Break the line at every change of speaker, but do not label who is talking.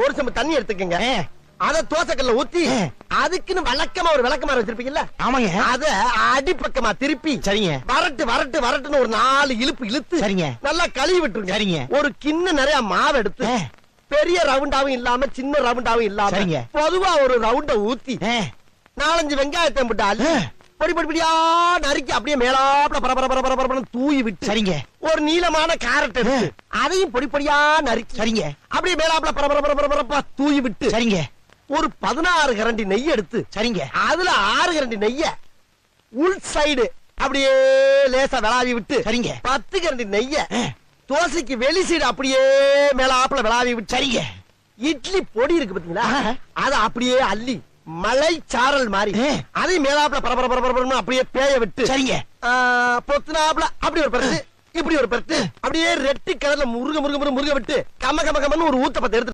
ஒரு சம்பு தண்ணி எடுத்துக்கங்க. அத தோசைக்கல்ல ஊத்தி அதுக்குன்னு வழக்கமா ஒரு விளக்கமாறு வச்சிருப்பீங்கல்ல?
ஆமாங்க.
அத அடிப்பக்கமா திருப்பி
சரிங்க.
வரட்டுன்னு ஒரு 4 இழுப்பு இழுத்து
சரிங்க.
நல்லா கழுவி விட்டுருங்க.
சரிங்க.
ஒரு கிண்ண நிறைய மாவு எடுத்து பெரிய ரவுண்டாவும் இல்லாம சின்ன ரவுண்டாவும் இல்லாம
சரிங்க.
பொதுவா ஒரு ரவுண்ட ஊத்தி 4-5 வெங்காயத்தை போட்டு அள்ளி பொடி பொடியா நறுக்கி அப்படியே மேலாப்ல பரபர தூவி விட்டு
சரிங்க.
ஒரு நீளமான கேரட் எடுத்து அதையும் பொடி பொடியா நறுக்கி
சரிங்க.
அப்படியே மேலாப்ல பரபர தூவி விட்டு
சரிங்க.
ஒரு 16 கரண்டி நெய் எடுத்து
சரிங்க.
அதுல 6 கரண்டி நெய்ய உள் சைடு அப்படியே லேசா விளாவி விட்டு
சரிங்க.
10 கரண்டி நெய்ய தோசைக்கு வெளி சைடு அப்படியே மேலாப்ல விளாவி விட்டு சரிங்க. இட்லி பொடி இருக்கு பாத்தீங்களா, அத அப்படியே அள்ளி மலை சாரல் மாதிரி அதை மேலாப்ல பரபர அப்படியே பேய விட்டு சரிங்க. பொத்துனாப்ல அப்படி ஒரு பரட்டு இப்படி ஒரு பரட்டு அப்படியே ரெட்டி கலர்ல முருக விட்டு கம்ம ஒரு ஊத்தப்பத்தை எடுத்து